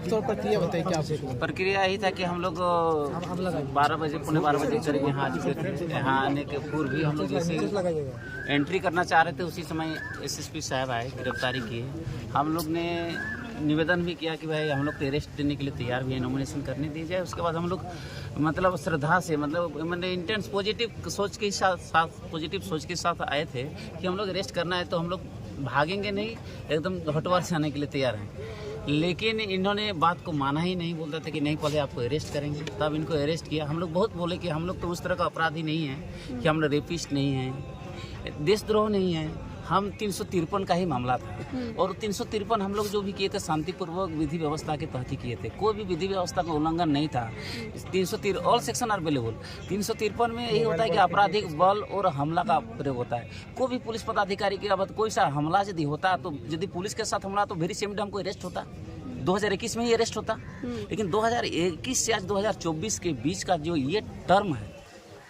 तो प्रक्रिया बताइए क्या प्रक्रिया यही था कि हम लोग 12 बजे पौने 12 बजे करीब यहाँ आ चुके थे। यहाँ आने के पूर्व भी हम लोग जैसे एंट्री करना चाह रहे थे उसी समय एसएसपी साहब आए, गिरफ्तारी किए। हम लोग ने निवेदन भी किया कि भाई हम लोग तो अरेस्ट देने के लिए तैयार भी है, नॉमिनेशन करने दी जाए। उसके बाद हम लोग मतलब श्रद्धा से मैंने इंटेंस पॉजिटिव सोच के साथ आए थे कि हम लोग अरेस्ट करना है तो हम लोग भागेंगे नहीं, एकदम हटवार से आने के लिए तैयार हैं। लेकिन इन्होंने बात को माना ही नहीं, बोलता था कि नहीं पहले आपको अरेस्ट करेंगे। तब इनको अरेस्ट किया। हम लोग बहुत बोले कि हम लोग तो उस तरह का अपराधी नहीं हैं, कि हम लोग रेपिस्ट नहीं हैं, देशद्रोह नहीं है। हम 353 का ही मामला था और 353 हम लोग जो भी किए थे शांतिपूर्वक विधि व्यवस्था के तहत ही किए थे। कोई भी विधि व्यवस्था का उल्लंघन नहीं था। 353 ऑल सेक्शन आर अवेलेबल। 353 में यही होता है कि आपराधिक बल और हमला का प्रयोग होता है। कोई भी पुलिस पदाधिकारी के बाबत कोई सा हमला यदि होता तो यदि पुलिस के साथ हमला तो वेरी सेम डे हमको अरेस्ट होता, 2021 में ही अरेस्ट होता। लेकिन 2021 से आज 2024 के बीच का जो ये टर्म है,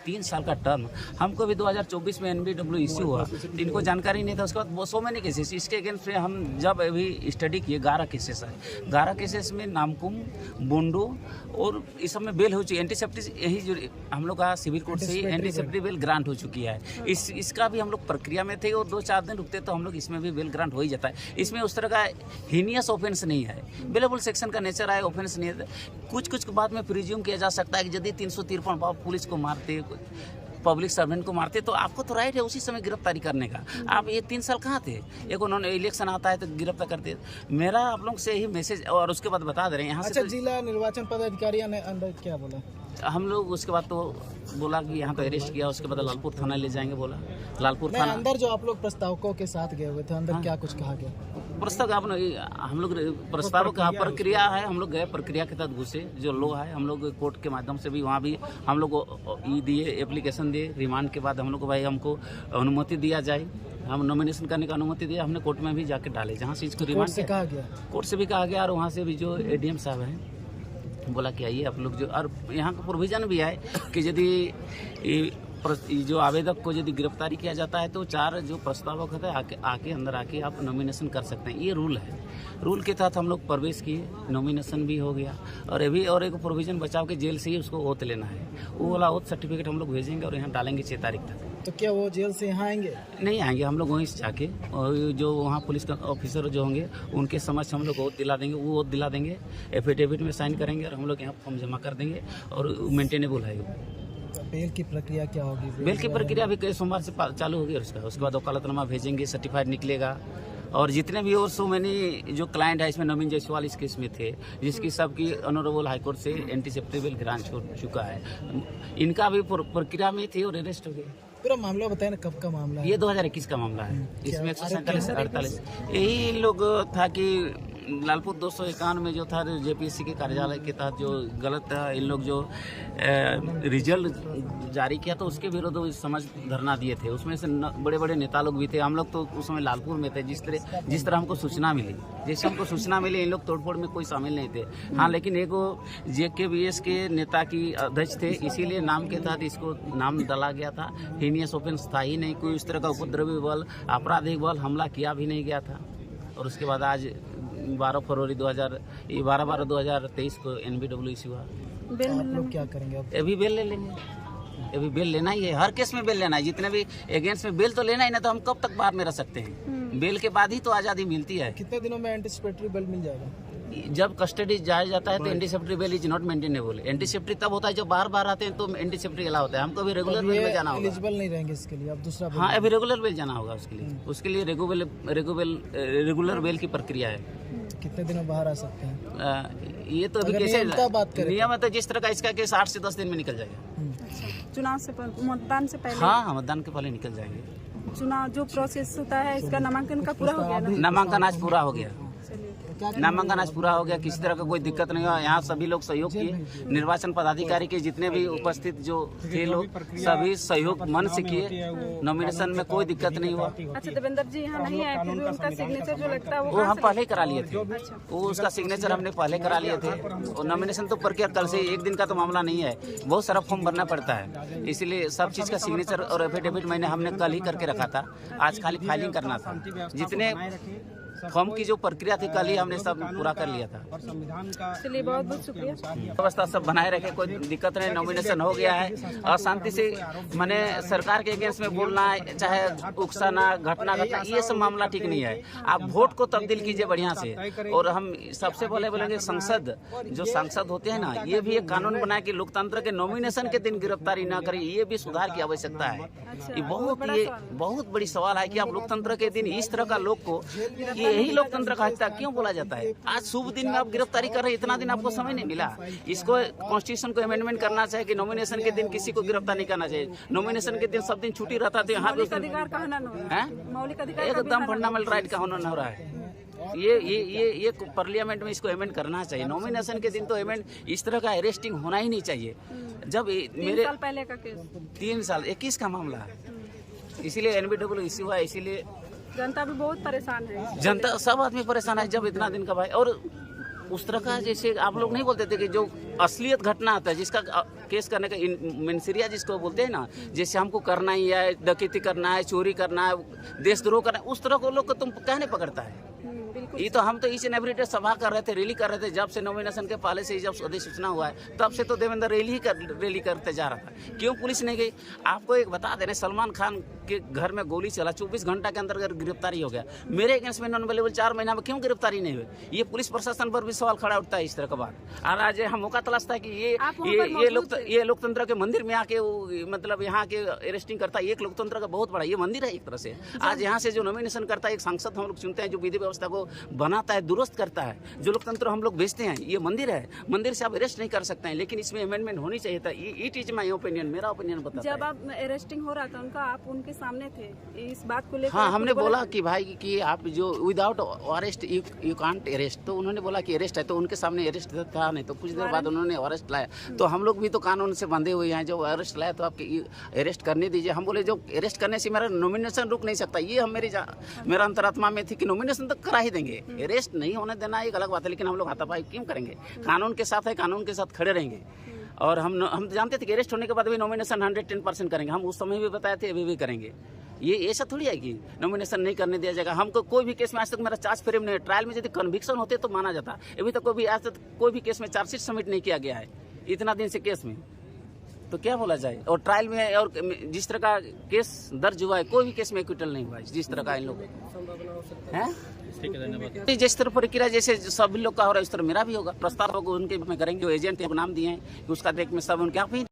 3 साल का टर्म, हमको भी 2024 में NBW इश्यू हुआ, इनको जानकारी नहीं था। उसके बाद 100 मैनी केसेस इसके अगेंस्ट में हम जब अभी स्टडी किए 11 केसेस है। 11 केसेस में नामकुम, बोंडो और इस सब में बेल हो चुकी है। एंटीसेप्टिक यही जो हम लोग का सिविल कोर्ट से ही एंटीसेप्टिक बेल ग्रांट हो चुकी है। इसका भी हम लोग प्रक्रिया में थे और 2-4 दिन रुकते तो हम लोग इसमें भी बेल ग्रांट हो ही जाता है। इसमें उस तरह का हीनियस ऑफेंस नहीं है, बेलेबल सेक्शन का नेचर है, ऑफेंस नहीं है। कुछ बात में प्रिज्यूम किया जा सकता है कि यदि 353 पुलिस को मारते, पब्लिक सर्वेंट को मारते तो आपको तो राइट है उसी समय गिरफ्तारी करने का। आप ये 3 साल कहाँ थे? एक उन्होंने इलेक्शन आता है तो गिरफ्तार करते। मेरा आप लोग से यही मैसेज, और उसके बाद बता दे रहे हैं यहाँ से। जिला निर्वाचन पदाधिकारी ने अंदर क्या बोला? हम लोग उसके बाद तो बोला कि यहाँ पे अरेस्ट किया, उसके बाद लालपुर थाना ले जाएंगे बोला। लालपुर थाना अंदर जो आप लोग प्रस्तावकों के साथ गए हुए थे, अंदर क्या कुछ कहा गया? प्रस्ताव हम लोग प्रस्ताव का प्रक्रिया है, हम लोग गए, प्रक्रिया के तहत घुसे। जो लोग है हम लोग कोर्ट के माध्यम से भी वहाँ भी हम लोग दिए, एप्लीकेशन दिए। रिमांड के बाद हम लोग को भाई हमको अनुमति दिया जाए, हम नॉमिनेशन करने का अनुमति दिया। हमने कोर्ट में भी जाके डाले, जहाँ से इसको रिमांड से कहा गया, कोर्ट से भी कहा गया। और वहाँ से भी जो ADM साहब हैं बोला कि आइए आप लोग जो, और यहाँ का प्रोविजन भी है कि यदि जो आवेदक को यदि गिरफ्तारी किया जाता है तो 4 जो प्रस्तावक होते हैं आके अंदर आके आप नॉमिनेशन कर सकते हैं। ये रूल है। रूल के तहत हम लोग प्रवेश किए, नॉमिनेशन भी हो गया। और अभी और एक प्रोविजन बचाव के जेल से ही उसको ओथ लेना है। वो वाला ओथ सर्टिफिकेट हम लोग भेजेंगे और यहाँ डालेंगे 6 तारीख तक। तो क्या वो जेल से यहाँ आएंगे? नहीं आएंगे, हम लोग वहीं से जाके, और जो वहाँ पुलिस ऑफिसर जो होंगे उनके समक्ष हम लोग ओथ दिला देंगे। वो ओथ दिला देंगे, एफिडेविट में साइन करेंगे और हम लोग यहाँ फॉर्म जमा कर देंगे और मेंटेनेबल है। बेल की प्रक्रिया क्या होगी? बेल की प्रक्रिया भी कई सोमवार से चालू होगी। उसके बाद वकालतनामा भेजेंगे, सर्टिफाइड निकलेगा। और जितने भी और 100 मैनी जो क्लाइंट है, इसमें नवीन जायसवाल इस केस में थे, जिसकी सबकी ऑनरेबल हाईकोर्ट से एंटीसेप्टिक बेल ग्रांट हो चुका है, इनका भी प्रक्रिया में थे और अरेस्ट हो गए। पूरा मामला बताए ना, कब का मामला है? ये 2021 का मामला है। इसमें 147-48 यही लोग था कि लालपुर 251 में जो था JPSC के कार्यालय के तहत जो गलत था, इन लोग जो रिजल्ट जारी किया तो उसके विरुद्ध समझ धरना दिए थे। उसमें से बड़े बड़े नेता लोग भी थे। हम लोग तो उस समय लालपुर में थे। जिस तरह हमको सूचना मिली, जैसे हमको सूचना मिली, इन लोग तोड़फोड़ में कोई शामिल नहीं थे। हाँ, लेकिन एगो JKBS के नेता की अध्यक्ष थे, इसीलिए नाम के तहत इसको नाम डाला गया था। हीनियस ऑफेंस था ही नहीं, कोई इस तरह का उपद्रवी बल, आपराधिक बल हमला किया भी नहीं गया था। और उसके बाद आज 12 फरवरी 2023 को NBW इश्यू हुआ। आप लोग क्या करेंगे? अभी बेल ले लेंगे, अभी बेल लेना ही है। हर केस में बेल लेना है, जितने भी अगेंस्ट में बेल तो लेना ही ना, तो हम कब तक बाहर में रह सकते हैं? बेल के बाद ही तो आज़ादी मिलती है। कितने दिनों में एंटीसिपेटरी बेल मिल जाएगा? जब कस्टडी जाया जाता है तो एंटीसेप्टरी बेल इज नॉट मेंटेनेबल। एंटीसेप्टरी तब होता है जब बार आते हैं तो एंटीसेप्टरी अलाउ होता है। हमको भी रेगुलर बेल में जाना होगा। एलिजिबल नहीं रहेंगे इसके लिए, अब दूसरा। हाँ, अभी रेगुलर बेल जाना होगा उसके लिए रेगुलर बेल की प्रक्रिया है। कितने दिनों बाहर आ सकते हैं? ये तो अभी कैसे नियम है, तो जिस तरह का इसका केस 8 से 10 दिन में निकल जाएगा। चुनाव से मतदान से पहले? हाँ, मतदान के पहले निकल जाएंगे। चुनाव जो प्रोसेस होता है इसका नामांकन का पूरा हो गया ना? नामांकन आज पूरा हो गया। नामांकन आज पूरा हो गया, किसी तरह का कोई दिक्कत नहीं हुआ। यहाँ सभी लोग सहयोग किए। निर्वाचन पदाधिकारी के जितने भी उपस्थित जो थे लोग, सभी सहयोग मन से किए। नॉमिनेशन में कोई दिक्कत नहीं हुआ। अच्छा, देवेंद्र जी यहाँ नहीं आए, फिर भी उनका सिग्नेचर जो लगता है वो हम पहले ही करा लिए थे। वो उसका सिग्नेचर हमने पहले करा लिए थे। और नॉमिनेशन तो प्रक्रिया कल से, एक दिन का तो मामला नहीं है, बहुत सारा फॉर्म भरना पड़ता है। इसीलिए सब चीज़ का सिग्नेचर और एफिडेविट हमने कल ही करके रखा था। आज खाली फाइलिंग करना था। जितने फॉर्म की जो प्रक्रिया थी कल ही हमने सब पूरा कर लिया था। चलिए बहुत बहुत शुक्रिया। व्यवस्था सब बनाए रखे, कोई दिक्कत नहीं, नॉमिनेशन हो गया है और शांति से मैंने सरकार के अगेंस्ट में बोलना चाहे उकसाना घटना ये सब मामला ठीक नहीं है। आप वोट को तब्दील कीजिए बढ़िया से। और हम सबसे पहले बोलेंगे संसद जो सांसद होते हैं ना, ये भी एक कानून बनाए कि लोकतंत्र के नॉमिनेशन के दिन गिरफ्तारी न करें, ये भी सुधार की आवश्यकता है। ये बहुत बड़ी सवाल है कि आप लोकतंत्र के दिन इस तरह का लोग को, यही लोकतंत्र का हिस्सा क्यों बोला जाता है? आज शुभ दिन में आप गिरफ्तारी कर रहे हैं, इतना दिन आपको समय नहीं मिला। इसको कॉन्स्टिट्यूशन को अमेंडमेंट करना चाहिए कि नॉमिनेशन के दिन किसी को गिरफ्तार नहीं करना चाहिए। नॉमिनेशन के दिन सब दिन छुट्टी रहता है, यहाँ मौलिक अधिकार का हनन हो रहा है। मौलिक अधिकार एकदम फंडामेंटल राइट का हनन हो रहा है। ये पार्लियामेंट में इसको अमेंड करना चाहिए। नॉमिनेशन के दिन तो अमेंड इस तरह का अरेस्टिंग होना ही नहीं चाहिए। जब मेरे 3 साल पहले का केस, 3 साल 21 का मामला है, इसीलिए एनबीडब्ल्यू इश्यू है, इसीलिए जनता भी बहुत परेशान है। जनता सब आदमी परेशान है जब इतना दिन का भाई। और उस तरह का जैसे आप लोग नहीं बोलते थे कि जो असलियत घटना आता है जिसका केस करने का मेंसिरिया जिसको बोलते हैं ना, जैसे हमको करना ही है, डकैती करना है, चोरी करना है, देशद्रोह करना है, उस तरह को लोग को तुम क्या नहीं पकड़ता है? ये तो हम तो ईच एंड एवरी डे सभा कर रहे थे, रैली कर रहे थे। जब से नॉमिनेशन के पहले से जब अधिसूचना हुआ है तब से तो देवेंद्र रैली करते जा रहा था। क्यों पुलिस नहीं गई? आपको एक बता देने, सलमान खान के घर में गोली चला, 24 घंटा के अंदर गिरफ्तारी हो गया। मेरे अगेंस्ट में नॉन अवेलेबल 4 महीना में क्यों गिरफ्तारी नहीं हुई? ये पुलिस प्रशासन पर भी सवाल खड़ा उठता है इस तरह का बात। और आज हम मौका तलाशता है कि ये लोकतंत्र के मंदिर में आके मतलब यहाँ के अरेस्टिंग करता है। एक लोकतंत्र का बहुत बड़ा ये मंदिर है एक तरह से। आज यहाँ से जो नॉमिनेशन करता है एक सांसद हम लोग चुनते हैं, जो विधि व्यवस्था को बनाता है, दुरुस्त करता है, जो लोकतंत्र हम लोग भेजते हैं, ये मंदिर है। मंदिर से आप अरेस्ट नहीं कर सकते हैं, लेकिन इसमें अमेंडमेंट होनी चाहिए था। इट इज माय ओपिनियन, मेरा ओपिनियन बताता है। जब आप अरेस्टिंग हो रहा था उनका, आप उनके सामने थे, इस बात को लेकर हाँ, हमने बोला कि भाई कि आप जो without arrest you can't arrest, तो उन्होंने बोला कि अरेस्ट है, तो उनके सामने अरेस्ट था नहीं, तो कुछ देर बाद उन्होंने अरेस्ट लाया। तो हम लोग भी तो कानून से बंधे हुए हैं, जो अरेस्ट लाया तो आप अरेस्ट करने दीजिए। हम बोले जो अरेस्ट करने से मेरा नॉमिनेशन रुक नहीं सकता। ये हम मेरा अंतरात्मा में थी कि नॉमिनेशन तो करा ही देंगे, अरेस्ट नहीं होने देना एक अलग बात है। लेकिन हम लोग हाथापाई क्यों करेंगे? कानून के साथ है, कानून के साथ खड़े रहेंगे। और हम जानते थे कि अरेस्ट होने के बाद भी नॉमिनेशन 110% करेंगे। हम उस समय भी बताए थे, अभी भी करेंगे। ये ऐसा थोड़ी है कि नॉमिनेशन नहीं करने दिया जाएगा। हमको कोई भी केस में आज तक मेरा चार्ज फ्रेम नहीं है। ट्रायल में यदि कन्विक्शन होते तो माना जाता। अभी तक आज तक कोई भी केस में चार्जशीट सबमिट नहीं किया गया है इतना दिन से केस में, तो क्या बोला जाए? और ट्रायल में और जिस तरह का केस दर्ज हुआ है, कोई भी केस में एक्विटल नहीं हुआ है जिस तरह का इन लोग है। जिस तरह प्रक्रिया जैसे सभी लोग का हो रहा है, इस तरह मेरा भी होगा। प्रस्ताव होगा उनके में करेंगे, जो एजेंट नाम दिए हैं उसका देख में सब उनके आप ही